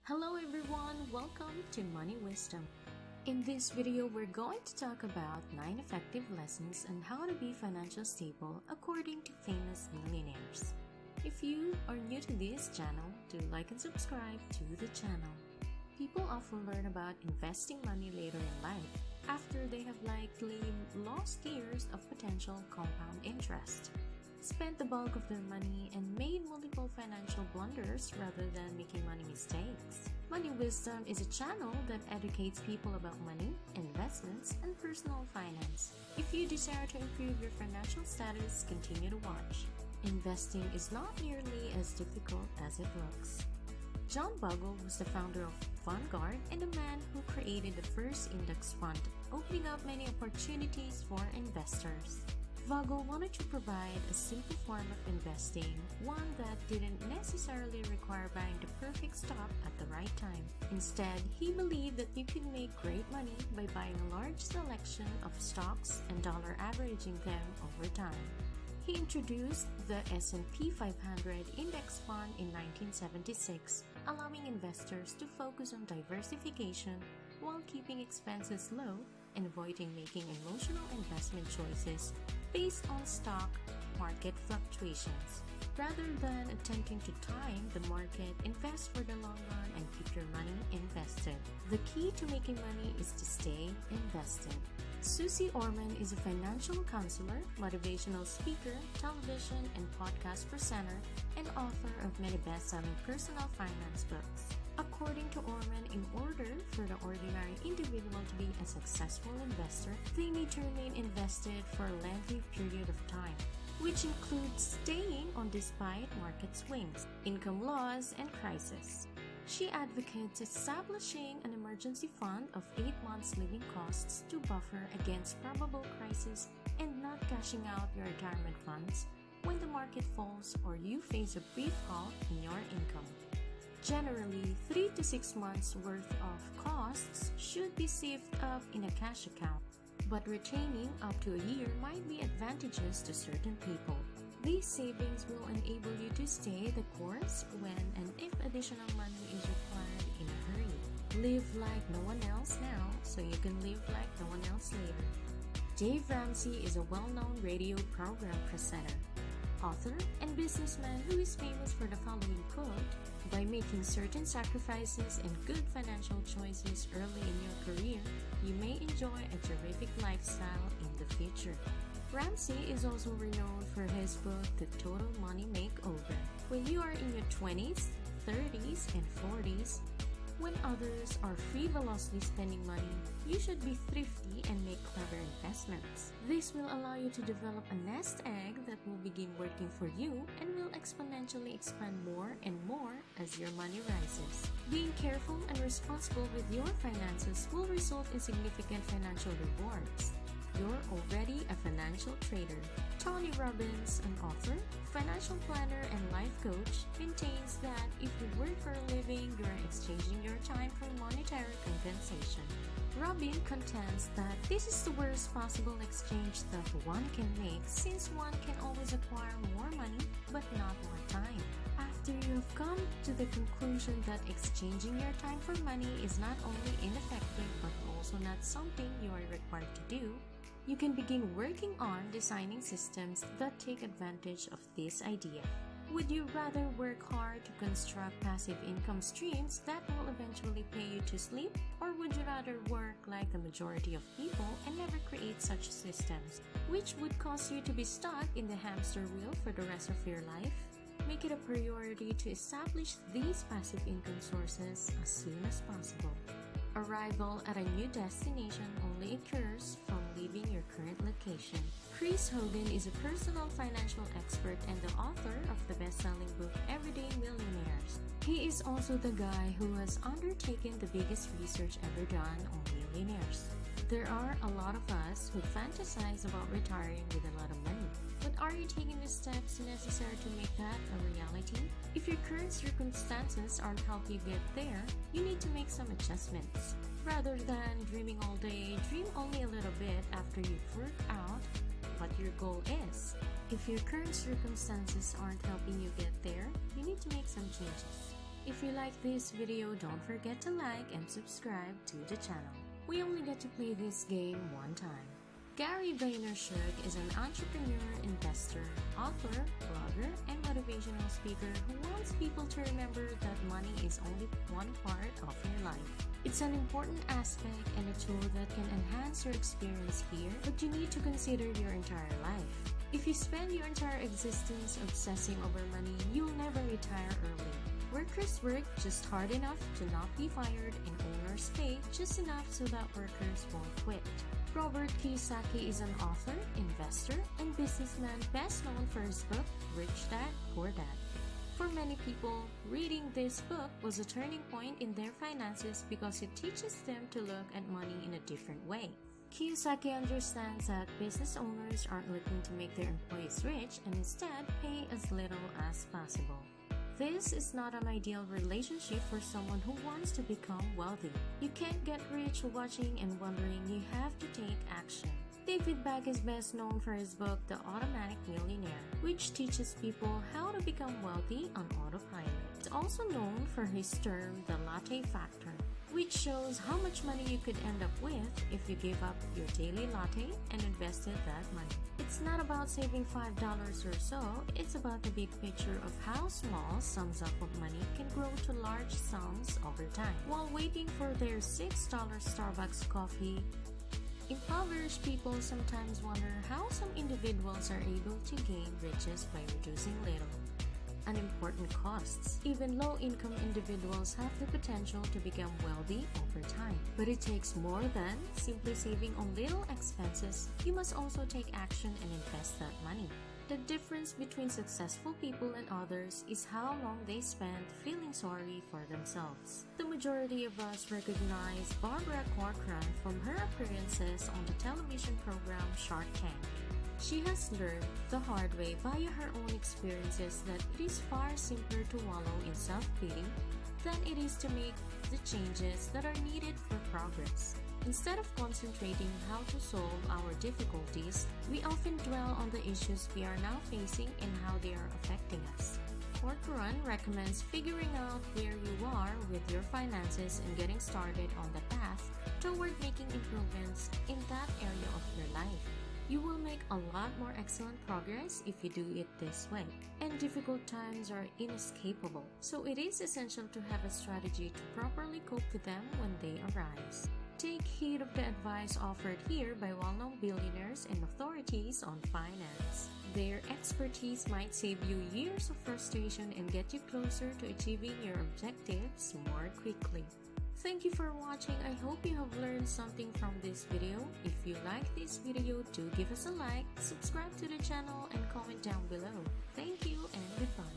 Hello everyone, welcome to Money Wisdom. In this video, we're going to talk about 9 effective lessons on how to be financially stable according to famous millionaires. If you are new to this channel, do like and subscribe to the channel. People often learn about investing money later in life after they have likely lost years of potential compound interest, spent the bulk of their money, and made multiple financial blunders rather than making money mistakes. Money Wisdom is a channel that educates people about money, investments, and personal finance. If you desire to improve your financial status, continue to watch. Investing is not nearly as difficult as it looks. John Bogle was the founder of Vanguard and the man who created the first index fund, opening up many opportunities for investors. Bogle wanted to provide a simple form of investing, one that didn't necessarily require buying the perfect stock at the right time. Instead, he believed that you could make great money by buying a large selection of stocks and dollar averaging them over time. He introduced the S&P 500 Index Fund in 1976, allowing investors to focus on diversification while keeping expenses low and avoiding making emotional investment choices based on stock market fluctuations. Rather than attempting to time the market, invest for the long run and keep your money invested. The key to making money is to stay invested. Susie Orman is a financial counselor, motivational speaker, television and podcast presenter, and author of many best-selling personal finance books. According to Orman, in order for the ordinary individual to be a successful investor, they need to remain invested for a lengthy period of time, which includes staying on despite market swings, income loss, and crisis. She advocates establishing an emergency fund of 8 months' living costs to buffer against probable crisis and not cashing out your retirement funds when the market falls or you face a brief halt in your income. Generally, 3 to 6 months' worth of costs should be saved up in a cash account, but retaining up to a year might be advantageous to certain people. These savings will enable you to stay the course when and if additional money is required in a hurry. Live like no one else now so you can live like no one else later. Dave Ramsey is a well-known radio program presenter, author, and businessman who is famous for the following quote: "By making certain sacrifices and good financial choices early in your career, you may enjoy a terrific lifestyle in the future." Ramsey is also renowned for his book, The Total Money Makeover. When you are in your 20s, 30s, and 40s, when others are frivolously spending money, you should be thrifty and make clever investments. This will allow you to develop a nest egg that will begin working for you and will exponentially expand more and more as your money rises. Being careful and responsible with your finances will result in significant financial rewards. You're already a financial trader. Tony Robbins, an author, financial planner, and life coach, maintains that if you work for a living, you are exchanging your time for monetary compensation. Robin contends that this is the worst possible exchange that one can make, since one can always acquire more money but not more time. After you have come to the conclusion that exchanging your time for money is not only ineffective but also not something you are required to do, you can begin working on designing systems that take advantage of this idea. Would you rather work hard to construct passive income streams that will eventually pay you to sleep, or would you rather work like the majority of people and never create such systems, which would cause you to be stuck in the hamster wheel for the rest of your life? Make it a priority to establish these passive income sources as soon as possible. Arrival at a new destination only occurs from leaving your current location. Chris Hogan is a personal financial expert and the author of the best-selling book Everyday Millionaires. He is also the guy who has undertaken the biggest research ever done on millionaires. There are a lot of us who fantasize about retiring with a lot of money. But are you taking the steps necessary to make that a reality? If your current circumstances aren't helping you get there, you need to make some adjustments. Rather than dreaming all day, dream only a little bit after you've worked out what your goal is. If your current circumstances aren't helping you get there, you need to make some changes. If you like this video, don't forget to like and subscribe to the channel. We only get to play this game one time. Gary Vaynerchuk is an entrepreneur, investor, author, blogger, and motivational speaker who wants people to remember that money is only one part of your life. It's an important aspect and a tool that can enhance your experience here, but you need to consider your entire life. If you spend your entire existence obsessing over money, you'll never retire early. Workers work just hard enough to not be fired, and owners pay just enough so that workers won't quit. Robert Kiyosaki is an author, investor, and businessman best known for his book, Rich Dad, Poor Dad. For many people, reading this book was a turning point in their finances because it teaches them to look at money in a different way. Kiyosaki understands that business owners aren't looking to make their employees rich and instead pay as little as possible. This is not an ideal relationship for someone who wants to become wealthy. You can't get rich watching and wondering. You have to take action. David Beck is best known for his book, The Automatic Millionaire, which teaches people how to become wealthy on autopilot. He's also known for his term, the latte factor, which shows how much money you could end up with if you gave up your daily latte and invested that money. It's not about saving $5 or so, it's about the big picture of how small sums of money can grow to large sums over time. While waiting for their $6 Starbucks coffee, impoverished people sometimes wonder how some individuals are able to gain riches by reducing little unimportant costs. Even low-income individuals have the potential to become wealthy over time. But it takes more than simply saving on little expenses. You must also take action and invest that money. The difference between successful people and others is how long they spend feeling sorry for themselves. The majority of us recognize Barbara Corcoran from her appearances on the television program Shark Tank. She has learned the hard way via her own experiences that it is far simpler to wallow in self-pity than it is to make the changes that are needed for progress. Instead of concentrating how to solve our difficulties, we often dwell on the issues we are now facing and how they are affecting us. Corcoran recommends figuring out where you are with your finances and getting started on the path toward making improvements in that area of your life. You will make a lot more excellent progress if you do it this way. And difficult times are inescapable, so it is essential to have a strategy to properly cope with them when they arise. Take heed of the advice offered here by well-known billionaires and authorities on finance. Their expertise might save you years of frustration and get you closer to achieving your objectives more quickly. Thank you for watching. I hope you have learned something from this video. If you like this video, do give us a like, subscribe to the channel, and comment down below. Thank you and goodbye.